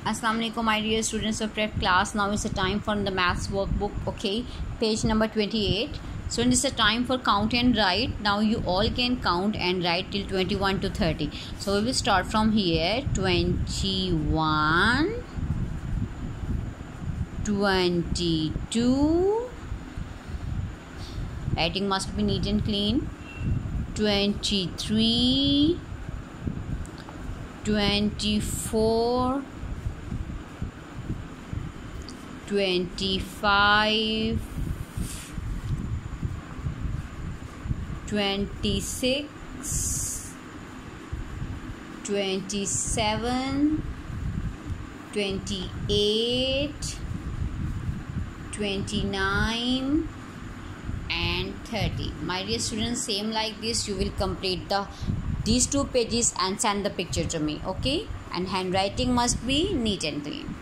Assalamu alaikum, my dear students of prep class. Now it's the time for the maths workbook. Okay, page number 28. So it's the time for count and write. Now you all can count and write till 21 to 30. So we will start from here. 21, 22. Writing must be neat and clean. 23, 24, 25, 26, 27, 28, 29 and 30. My dear students, same like this you will complete these two pages and send the picture to me. Okay, and handwriting must be neat and clean.